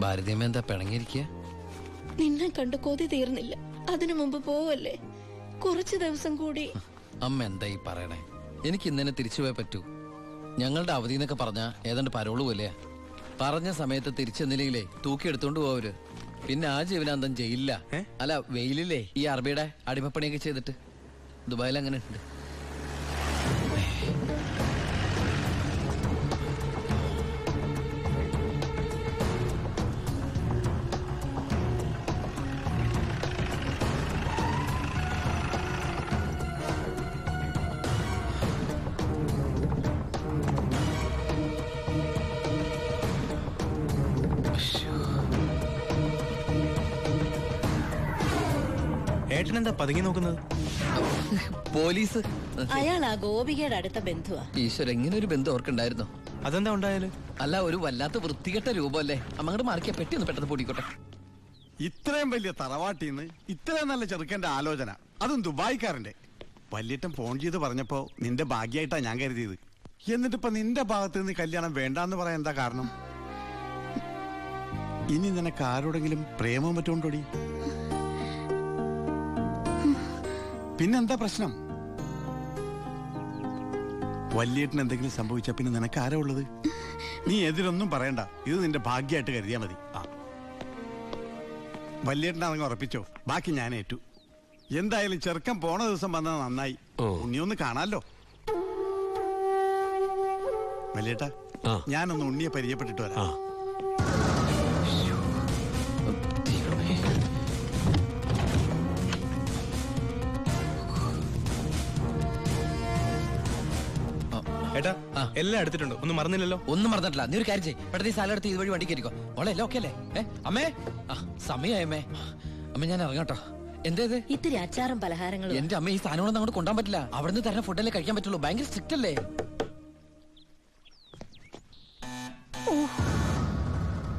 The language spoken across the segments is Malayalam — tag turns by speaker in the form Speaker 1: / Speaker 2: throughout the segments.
Speaker 1: ഭാരതീയമ്മ എന്താ പിണങ്ങിയിരിക്കുക?
Speaker 2: നിന്നെ കണ്ട് കൊതി തീർന്നില്ല. അതിനു മുമ്പ് പോവല്ലേ, കുറച്ചു ദിവസം കൂടി.
Speaker 1: അമ്മ എന്താ ഈ പറയണേ? എനിക്ക് ഇന്നെ തിരിച്ചു പോയേ പറ്റൂ. ഞങ്ങളുടെ അവധി എന്നൊക്കെ പറഞ്ഞ ഏതാണ്ട് പരോള് പോലെയാ. പറഞ്ഞ സമയത്ത് തിരിച്ചെന്നില്ലെങ്കിലേ തൂക്കി എടുത്തോണ്ട് പോവര്. പിന്നെ ആ ജീവനാന്തം ജയിലില്ല. അല്ല, വെയിലില്ലേ ഈ അറബിയുടെ അടിമപ്പണിയൊക്കെ ചെയ്തിട്ട്. ദുബായിൽ അങ്ങനെ ഉണ്ട്.
Speaker 3: ഏട്ടനെന്താ പതുങ്ങി നോക്കുന്നത്?
Speaker 1: പോലീസ്.
Speaker 2: അയാൾ ആ ഗോപികയുടെ അടുത്ത ബന്ധുവാ.
Speaker 1: ഈശ്വര, ഇങ്ങനെ ഒരു ബന്ധു ഓർക്കുണ്ടായിരുന്നോ?
Speaker 3: അതെന്താ ഉണ്ടായാലും?
Speaker 1: അല്ല, ഒരു വല്ലാത്ത വൃത്തികെട്ട രൂപമല്ലേ. അമ്മങ്ങോട്ട് മാറിയ പെട്ടി ഒന്ന് പെട്ടെന്ന് പൊടിക്കോട്ടെ.
Speaker 4: ഇത്രയും വലിയ തറവാട്ടിന്ന് ഇത്രയും നല്ല ചെറുക്കന്റെ ആലോചന, അതും ദുബായിക്കാരന്റെ. വല്യേട്ടൻ ഫോൺ ചെയ്ത് പറഞ്ഞപ്പോ നിന്റെ ഭാഗ്യായിട്ടാ ഞാൻ കരുതിയത്. എന്നിട്ടിപ്പോ നിന്റെ ഭാഗത്ത് നിന്ന് കല്യാണം വേണ്ടാന്ന് പറയാൻ എന്താ കാരണം? ഇനി നിനക്ക് ആരോടെങ്കിലും പ്രേമം പറ്റുകൊണ്ടോടി? പിന്നെന്താ പ്രശ്നം? വല്യേട്ടന് എന്തെങ്കിലും സംഭവിച്ചാ പിന്നെ നിനക്ക് ആരാ ഉള്ളത്? നീ എതിരൊന്നും പറയണ്ട, ഇത് നിന്റെ ഭാഗ്യമായിട്ട് കരുതിയാ മതി. വല്യേട്ടനാണെങ്കിൽ ഉറപ്പിച്ചോ, ബാക്കി ഞാൻ ഏറ്റു. എന്തായാലും ചെറുക്കൻ പോണ ദിവസം വന്നത് നന്നായി. ഉണ്ണിയൊന്ന് കാണാലോ. വല്യേട്ടാ, ഞാനൊന്ന് ഉണ്ണിയെ പരിചയപ്പെട്ടിട്ട് വരാം.
Speaker 3: ഏട്ടാ, എല്ലാം എടുത്തിട്ടുണ്ടോ? ഒന്നും മറന്നില്ലല്ലോ?
Speaker 1: ഒന്നും മറന്നിട്ടില്ല. നീ ഒരു കാര്യം ചെയ്യ്, പെട്ടെന്ന് ഈ സാധനം എടുത്ത് ഇതുവഴി വണ്ടി കയറിക്കോ. മോളെ എല്ലാം ഓക്കെ അല്ലേ? അമ്മേ, സമയമായമ്മേ. അമ്മ ഞാൻ ഇറങ്ങാട്ടോ. എന്തേത്?
Speaker 2: ഇത്തിരി അച്ചാറും പലഹാരങ്ങളും.
Speaker 1: എന്റെ അമ്മ, ഈ സാധനങ്ങളൊന്നും അങ്ങോട്ട് കൊണ്ടാൻ പറ്റില്ല. അവിടുന്ന് തരുന്ന ഫുഡല്ലേ കഴിക്കാൻ പറ്റുള്ളൂ. ഭയങ്കര സ്ട്രിക്റ്റ് അല്ലേ?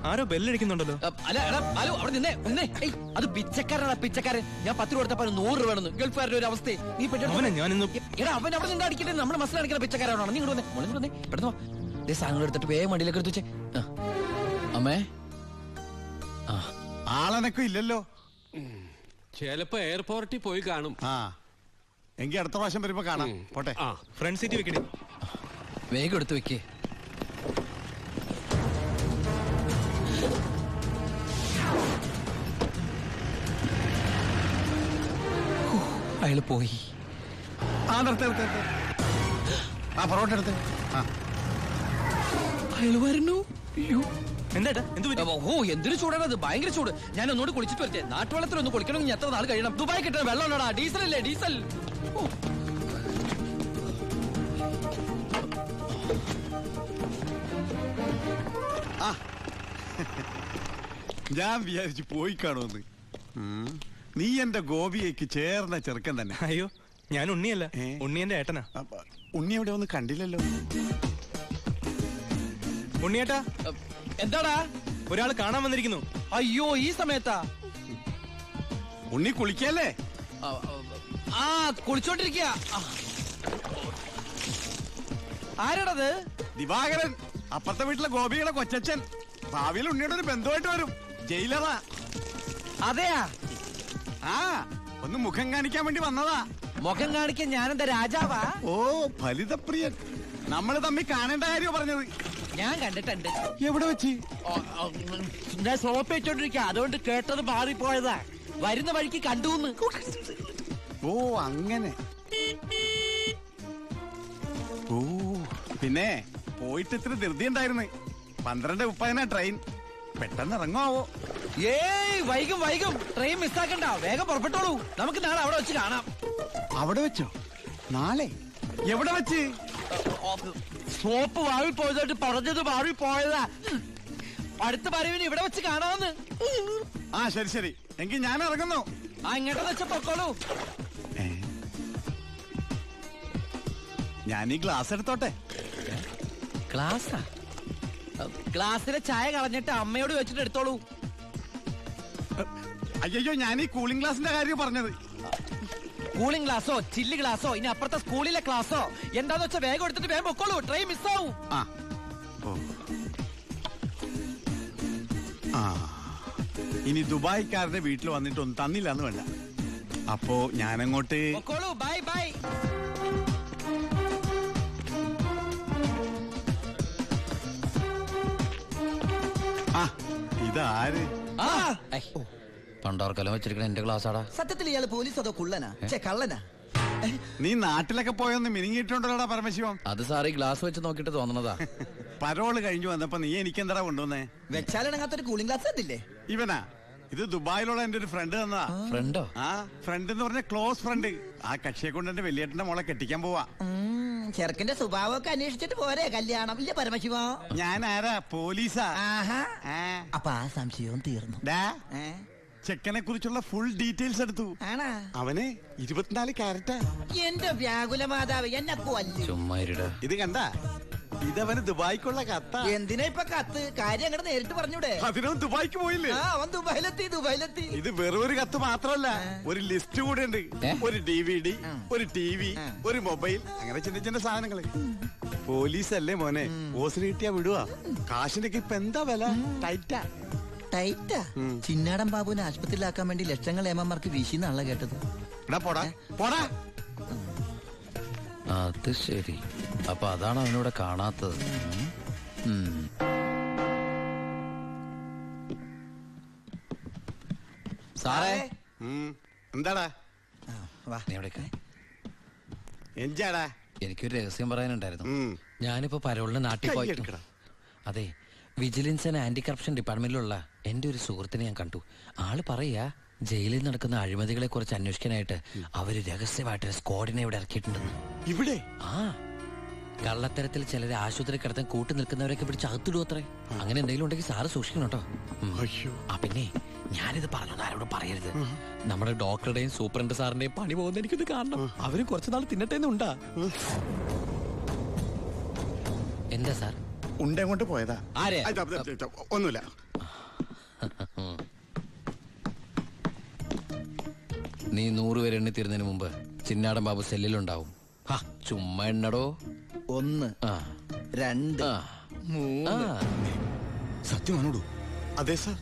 Speaker 3: ആരോ ബെല്ലടിക്കുന്നുണ്ടല്ലോ.
Speaker 1: അല്ല, ഹലോ, അവിടെ നിന്നേ ഒന്നേ. അത് പിച്ചക്കാരനാണ്, പിച്ചക്കാരൻ. ഞാൻ 10 രൂപ കൊടുത്തപ്പോ 100 രൂപ വേണമെന്ന്. ഗൾഫുകാരുടെ ഒരു അവസ്ഥ നീ എടാ, അവൻ അവിടെ നിന്ന് അടിക്കട്ടെ. നമ്മുടെ മസിൽ അടിക്കുന്ന പിച്ചക്കാരാണോ? നീ ഇങ്ങോട്ട് വന്നേ, പെട്ടെന്ന് സാധനങ്ങൾ എടുത്തിട്ട് വേഗം വണ്ടിയിലേക്ക് എടുത്തു വെച്ചേ. അമ്മേ,
Speaker 4: ആളനക്കും ഇല്ലല്ലോ.
Speaker 5: ചിലപ്പോ എയർപോർട്ടിൽ പോയി കാണും.
Speaker 4: എങ്കിൽ അടുത്ത പ്രാവശ്യം വരുമ്പോ കാണാം. പോട്ടെ.
Speaker 3: ഫ്രണ്ട് സീറ്റ് വെക്കണേ.
Speaker 1: വേഗം എടുത്തു വെക്കേ. അയാള് പോയി.
Speaker 4: പൊറോട്ട എടുത്ത്.
Speaker 1: അയാള് വരുന്നു.
Speaker 3: എന്താ
Speaker 1: എന്തൊരു ചൂടാണത്, ഭയങ്കര ചൂട്. ഞാൻ ഒന്നുകൂടി കുളിച്ചിട്ട് വരട്ടെ. നാട്ടുവെള്ളത്തിൽ ഒന്ന് കുളിക്കണമെങ്കിൽ എത്ര നാൾ കഴിയണം? ദുബായ് കിട്ടുന്ന വെള്ളമാണോടാ? ഡീസൽ അല്ലേ? ഡീസൽ.
Speaker 4: ഞാൻ വിചാരിച്ചു പോയി കാണുമെന്ന്. നീ എന്റെ ഗോപിയേക്ക് ചേർന്ന ചെറുക്കൻ തന്നെ.
Speaker 3: അയ്യോ, ഞാൻ ഉണ്ണിയല്ല, ഉണ്ണി എന്റെ ഏട്ടനാ.
Speaker 4: ഉണ്ണി എവിടെ ഒന്നും കണ്ടില്ലല്ലോ.
Speaker 3: ഉണ്ണിയേട്ടാ,
Speaker 1: എന്താടാ?
Speaker 3: ഒരാൾ കാണാൻ വന്നിരിക്കുന്നു.
Speaker 1: അയ്യോ, ഈ സമയത്താ?
Speaker 4: ഉണ്ണി കുളിക്കല്ലേ?
Speaker 1: കുളിച്ചോണ്ടിരിക്കുക. ആരാടത്?
Speaker 4: ദിവാകരൻ, അപ്പുറത്തെ വീട്ടിലെ ഗോപിയുടെ കൊച്ചച്ഛൻ. ഭാവിയിൽ ഉണ്ണിയുടെ ഒരു ബന്ധുവായിട്ട് വരും. ജയിലറാ.
Speaker 1: അതെയാ?
Speaker 4: ഒന്ന് മുഖം കാണിക്കാൻ വേണ്ടി വന്നതാ.
Speaker 1: മുഖം കാണിക്കാൻ ഞാനെന്താ രാജാവാ?
Speaker 4: ഓ, ഫലിതപ്രിയൻ. നമ്മള് തമ്മിൽ കാണേണ്ട കാര്യം പറഞ്ഞത്.
Speaker 1: ഞാൻ കണ്ടിട്ടുണ്ട്.
Speaker 4: എവിടെ വെച്ച്?
Speaker 1: ഞാൻ സോപ്പ് വെച്ചോണ്ടിരിക്കുക, അതുകൊണ്ട് കേട്ടത് മാറിപ്പോയതാ. വരുന്ന വഴിക്ക് കണ്ടുന്ന്.
Speaker 4: ഓ, അങ്ങനെ. ഓ, പിന്നെ പോയിട്ട് ഇത്ര ധൃതി ഉണ്ടായിരുന്നു. 12:30 ട്രെയിൻ. പെട്ടെന്ന് ഇറങ്ങുവോ?
Speaker 1: ഏയ്, വൈകും. ട്രെയിൻ മിസ്സാക്കണ്ട, വേഗം പുറപ്പെട്ടോളൂ. നമുക്ക് നാളെ അവിടെ വെച്ച് കാണാം.
Speaker 4: അവിടെ വെച്ചോ? നാളെ? എവിടെ വെച്ച്?
Speaker 1: സോപ്പ് വാഴി പോയതായിട്ട് പറഞ്ഞത് മാറി പോയതാ. അടുത്ത വരവിന് ഇവിടെ വെച്ച് കാണാമെന്ന്.
Speaker 4: ശരി. എങ്കിൽ ഞാൻ ഇറങ്ങുന്നു.
Speaker 1: ഇങ്ങോട്ടെന്ന് വെച്ച പൊക്കോളൂ.
Speaker 4: ഞാൻ ഈ ഗ്ലാസ് എടുത്തോട്ടെ.
Speaker 1: ഗ്ലാസാ? ഗ്ലാസ്സിലെ ചായ കളഞ്ഞിട്ട് അമ്മയോട് വെച്ചിട്ട് എടുത്തോളൂ.
Speaker 4: അയ്യോ, ഞാൻ ഈ കൂളിംഗ് ഗ്ലാസിന്റെ കാര്യം പറഞ്ഞത്.
Speaker 1: കൂളിംഗ് ഗ്ലാസോ ചില്ല് ഗ്ലാസോ ഇനി അപ്പുറത്തെ സ്കൂളിലെ ക്ലാസ്സോ എന്താന്ന് വെച്ചാൽ വേഗം എടുത്തിട്ട് വേഗം പൊക്കോളൂ. ട്രെയിൻ മിസ്സാവും.
Speaker 4: ഇനി ദുബായിക്കാരന്റെ വീട്ടിൽ വന്നിട്ടൊന്നും തന്നില്ല എന്ന് വേണ്ട. അപ്പോ ഞാനങ്ങോട്ട്
Speaker 1: ബൈ ബൈ.
Speaker 4: ആ ഇതാര്?
Speaker 1: പണ്ടോർക്കലം വെച്ചിരിക്കണ എന്റെ ക്ലാസ്സാടാ.
Speaker 6: സത്യത്തിൽ ഇയാള് പോലീസ് അതോ കുള്ളനാ കള്ളനാ?
Speaker 4: നീ നാട്ടിലൊക്കെ പോയൊന്ന് മിനിങ്ങിയിട്ടുണ്ടല്ലോടാ പരമശിവം.
Speaker 1: അത് സാറി ഗ്ലാസ് വെച്ച് നോക്കിട്ട് തോന്നണതാ.
Speaker 4: പരോള് കഴിഞ്ഞു വന്നപ്പോ നീ എനിക്കെന്താ കൊണ്ടുവന്നേ?
Speaker 6: വെച്ചാലിണങ്ങാത്തൊരു കൂളിംഗ് ഗ്ലാസ് കണ്ടില്ലേ?
Speaker 4: ഇവനാ? ഇത് ദുബായിലുള്ള എന്റെ ഒരു ഫ്രണ്ട് തന്നതാ.
Speaker 1: ഫ്രണ്ടോ?
Speaker 4: ആ ഫ്രണ്ട് എന്ന് പറഞ്ഞ ക്ലോസ് ഫ്രണ്ട്. ആ കക്ഷിയെ കൊണ്ട് എന്റെ വലിയേട്ടന്റെ മോളെ കെട്ടിക്കാൻ പോവാ.
Speaker 6: ചെറുക്കന്റെ സ്വഭാവമൊക്കെ അന്വേഷിച്ചിട്ട് പോരെ കല്യാണം? ഇല്ല പരമശിവ.
Speaker 4: ഞാൻ ആരാ? പോലീസാ.
Speaker 6: അപ്പൊ ആ സംശയവും തീർന്നു.
Speaker 4: ചെക്കനെ കുറിച്ചുള്ള ഫുൾ ഡീറ്റെയിൽസ് എടുത്തു.
Speaker 6: ആണാ?
Speaker 4: അവന് 24 ക്യാരറ്റാ.
Speaker 6: എന്റെ വ്യാകുല മാതാവ് എന്നെ കൊല്ലു.
Speaker 1: ചുമ്മാ ഇരുടാ.
Speaker 4: ഇത് കണ്ട, ഇതവന് ദുബായിക്കുള്ള കത്താ.
Speaker 6: എന്തിനാ ഇപ്പൊ കത്ത്? കാര്യം അങ്ങോട്ട് നേരിട്ട് പറഞ്ഞൂടെ?
Speaker 4: അതിനും ദുബായിക്ക് പോയില്ലേ?
Speaker 6: അവൻ ദുബായിലെത്തി.
Speaker 4: ഇത് വെറും ഒരു കത്ത് മാത്രമല്ല, ഒരു ലിസ്റ്റ് കൂടെ ഉണ്ട്. ഒരു DVD, ഒരു TV, ഒരു മൊബൈൽ, അങ്ങനെ ചിന്ന ചിന്ന സാധനങ്ങള്. പോലീസല്ലേ മോനെ, ഓസിന് കിട്ടിയാ വിടുവാ. കാശിന്റെ ഇപ്പൊ എന്താ വില? ടൈറ്റാ.
Speaker 6: ചിന്നാടൻ ബാബുവിനെ ആശുപത്രിയിലാക്കാൻ വേണ്ടി ലക്ഷങ്ങൾ ഏമാർക്ക് വീശിന്നാണല്ലോ കേട്ടത്.
Speaker 4: പോടാ പോടാ.
Speaker 1: അത് ശരി. അപ്പൊ അതാണ് അവനോട് കാണാത്തത്. സാറേ.
Speaker 4: എന്താടാ?
Speaker 1: നീ എവിടേക്കാ?
Speaker 4: എന്താടാ?
Speaker 1: എനിക്കൊരു രഹസ്യം പറയാനുണ്ടായിരുന്നു. ഞാനിപ്പോ പരോളിന് നാട്ടിൽ പോയി. അതെ, വിജിലൻസ് ആൻഡ് ആന്റി കറപ്ഷൻ ഡിപ്പാർട്ട്മെന്റിലുള്ള എന്റെ ഒരു സുഹൃത്തിനെ ഞാൻ കണ്ടു. ആള് പറയാ ജയിലിൽ നടക്കുന്ന അഴിമതികളെ കുറിച്ച് അന്വേഷിക്കാനായിട്ട് അവര് രഹസ്യമായിട്ട് സ്ക്വാഡിനെ ഇവിടെ ഇറക്കിയിട്ടുണ്ടെന്ന്.
Speaker 4: ഇവിടെ?
Speaker 1: ആ, കള്ളത്തരത്തിൽ ചിലരെ ആശുപത്രി കിടത്താൻ കൂട്ടി നിൽക്കുന്നവരൊക്കെ പിടിച്ച് അകത്തിടും അത്രേ. അങ്ങനെ എന്തെങ്കിലും ഉണ്ടെങ്കിൽ സാറ് സൂക്ഷിക്കണം കേട്ടോ. ആ പിന്നെ ഞാനിത് പറഞ്ഞു ആരോടും പറയരുത്. നമ്മുടെ ഡോക്ടറുടെയും സൂപ്രണ്ട് സാറിന്റെയും പണി പോകുന്ന എനിക്കിത് കാണണം. അവര് കുറച്ചു നാൾ തിന്നട്ടേന്നുണ്ടാ. എന്താ സാർ?
Speaker 4: ഉണ്ടെങ്ങോട്ട് പോയതാ?
Speaker 1: ആരെ?
Speaker 4: ഒന്നുമില്ല.
Speaker 1: നീ 100 പേര് എണ്ണി തീരുന്നതിന് മുമ്പ് ചിന്നാടൻ ബാബു സെല്ലിലുണ്ടാവും. ചുമ്മാ എണ്ണടോ.
Speaker 6: 1 2 3.
Speaker 4: സത്യമാണോടൂ? അതെ സാർ.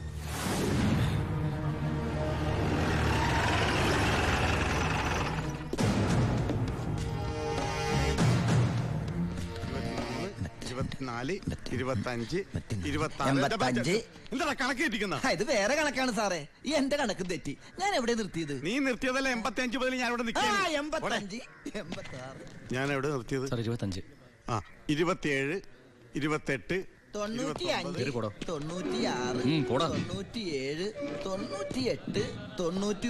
Speaker 4: എന്താ കണക്ക് തെറ്റിക്കുന്ന?
Speaker 6: ഇത് വേറെ കണക്കാണ് സാറേ. ഈ എന്റെ കണക്ക് തെറ്റി. ഞാൻ എവിടെ നിർത്തിയത്?
Speaker 4: നീ നിർത്തിയതല്ല 85 മുതൽ ഞാൻ ഇവിടെ
Speaker 6: 85 86.
Speaker 4: ഞാൻ എവിടെ നിർത്തിയത്?
Speaker 1: 25.
Speaker 4: 27 28
Speaker 6: 95 96 97 98 99